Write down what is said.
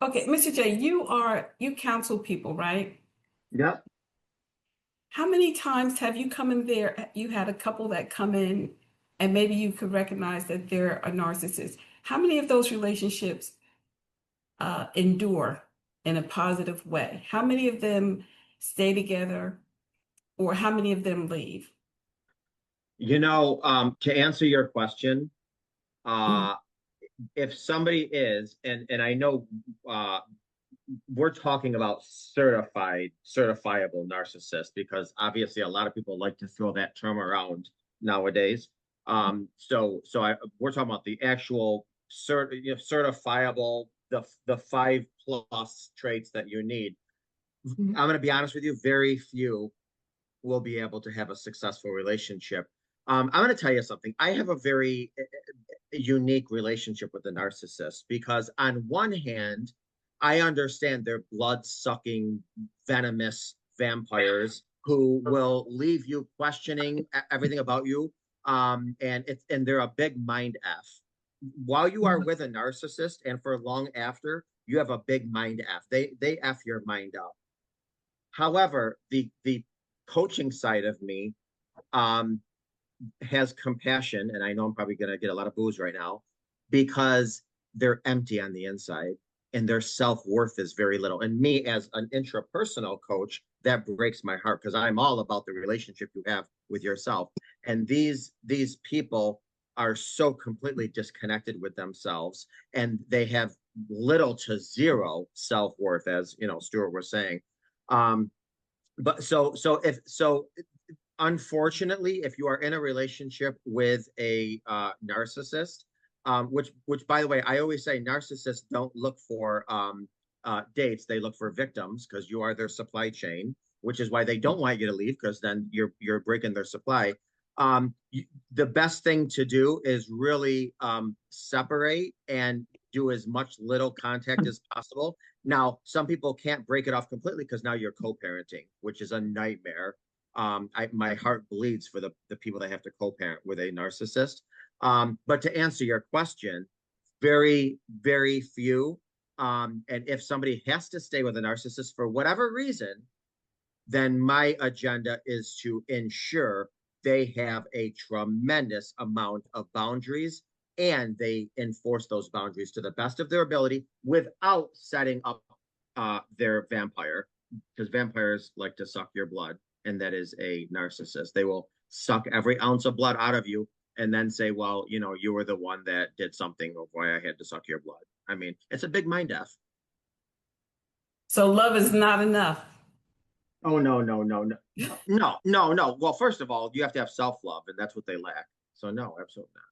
Okay, Mr. J, you counsel people, right? Yep. How many times have you come in there? You had a couple that come in and maybe you could recognize that they're a narcissist. How many of those relationships endure in a positive way? How many of them stay together or how many of them leave? To answer your question, Mm, uh, if somebody is, and I know uh, we're talking about certifiable narcissist because obviously a lot of people like to throw that term around nowadays. We're talking about the actual certifiable, the 5+ traits that you need. mm, I'm going to be honest with you, very few will be able to have a successful relationship. I'm going to tell you something. I have a very unique relationship with the narcissist because, on one hand, I understand they're blood sucking, venomous vampires who will leave you questioning everything about you. And they're a big mind F. While you are mm. with a narcissist and for long after, you have a big mind F. They F your mind up. However, the coaching side of me um, has compassion, and I know I'm probably going to get a lot of booze right now because they're empty on the inside and their self worth is very little. And me, as an intrapersonal coach, that breaks my heart because I'm all about the relationship you have with yourself. And these people are so completely disconnected with themselves, and they have little to zero self worth, as Stuart was saying. Um, but so unfortunately, if you are in a relationship with a narcissist, which by the way, I always say narcissists don't look for dates; they look for victims because you are their supply chain. Which is why they don't want you to leave because then you're breaking their supply. The best thing to do is really separate and do as much little contact as possible. Now, some people can't break it off completely because now you're co-parenting, which is a nightmare. My heart bleeds for the people that have to co-parent with a narcissist. But to answer your question, very, very few. And if somebody has to stay with a narcissist for whatever reason, then my agenda is to ensure they have a tremendous amount of boundaries and they enforce those boundaries to the best of their ability without setting up their vampire, because vampires like to suck your blood, and that is a narcissist. They will suck every ounce of blood out of you and then say, well, you were the one that did something of why I had to suck your blood. I mean, it's a big mind f. So love is not enough. Oh, no, no, no, no, no, no, no, no. Well, first of all, you have to have self-love, and that's what they lack. So no, absolutely not.